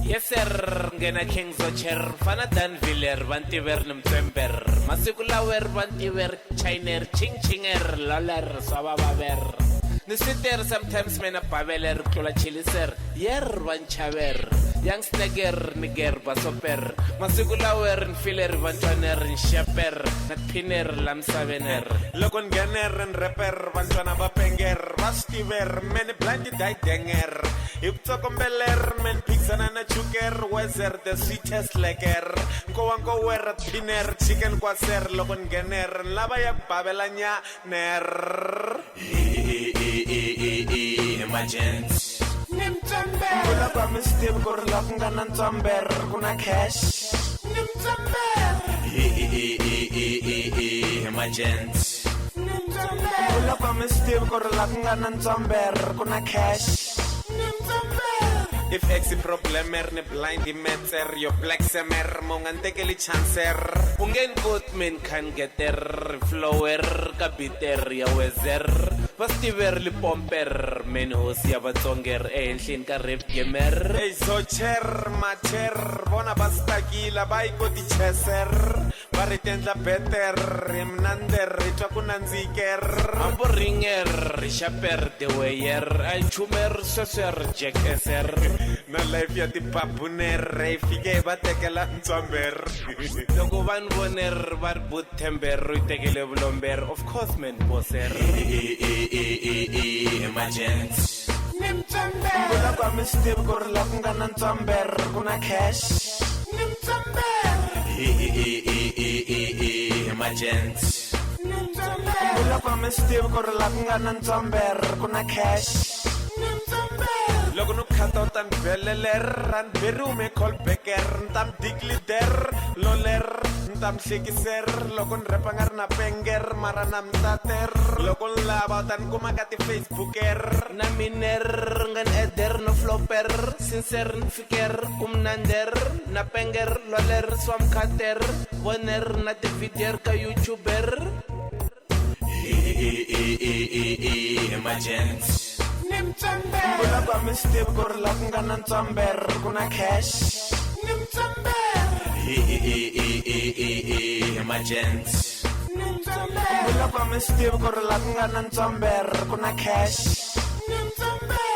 Yes sir, ngena Kings Ocher, fana Danviller, Vantiver Numtember, Masikulawer, Vantiver, Chiner, Ching Chinger, Loller, Sababer. Nisiter sometimes mena paveler, Kula Chiliser, Yer Vanchaver, Young Snagger, Niger, Basoper, Masikulawer, Filler, Vantaner, Shaper, Natpiner, Lamsavener, Logon Ganner and Rapper, Vantana Bapenger, Vastiver, many blinded Denger, Iptokom Beller, men Pixan and a Chuker, Wezer, the sweetest lecker, go and go wear a dinner, chicken quaser, Logon Ganner, Labaya Babelania, Ner. Emergence. Nimtamber. Kula pa mistim korlap nganan tamber, kuna cash. Nimtamber. Emergence. Nimtamber. Kula pa mistim korlap nganan tamber, kuna cash. Nimtamber. If ex problemer ne blind meter, yo black semer, mongantekeli chancer. Ungen good men can get there, flower, kapiter, ya wezer. Vastiver li pomper, men hosia batsonger, elhin ka rep gamer. Hey socher, macher, bona bastakila, baiko di cheser. Baritenda better, remnander, itakunanziker. Amboringer, shaper de weyer, al chumer, soser, jack eser. Na life ya di papuner, fige batekela ntomber. Logo van boner, var butember, ruitegele blomber, of course men poser. Emergence. Nimtamber. Kula kwa mistim korlap nganan tamber, kuna cash. Nimtamber. Emergence. Nimtamber. Kula kwa mistim korlap nganan tamber, kuna cash. Nimtamber. Logo no kata tan beleler, an beru me kol beker, tam diglider, loler. Tam sikiser, lokon repangar na penger, maranam tater, lokon labatan kumakati Facebooker. Na miner, ngan eder no flopper, sincer fiker, nander, na penger, loler, swam kater, boner na divider ka YouTuber. Emergence. Nimtamber. Kula pa mistim korlap nganan tamber, kuna cash. Nimtamber. Emergence. Nimtamber. Kula pa mistim korlap nganan tamber, kuna cash. Nimtamber.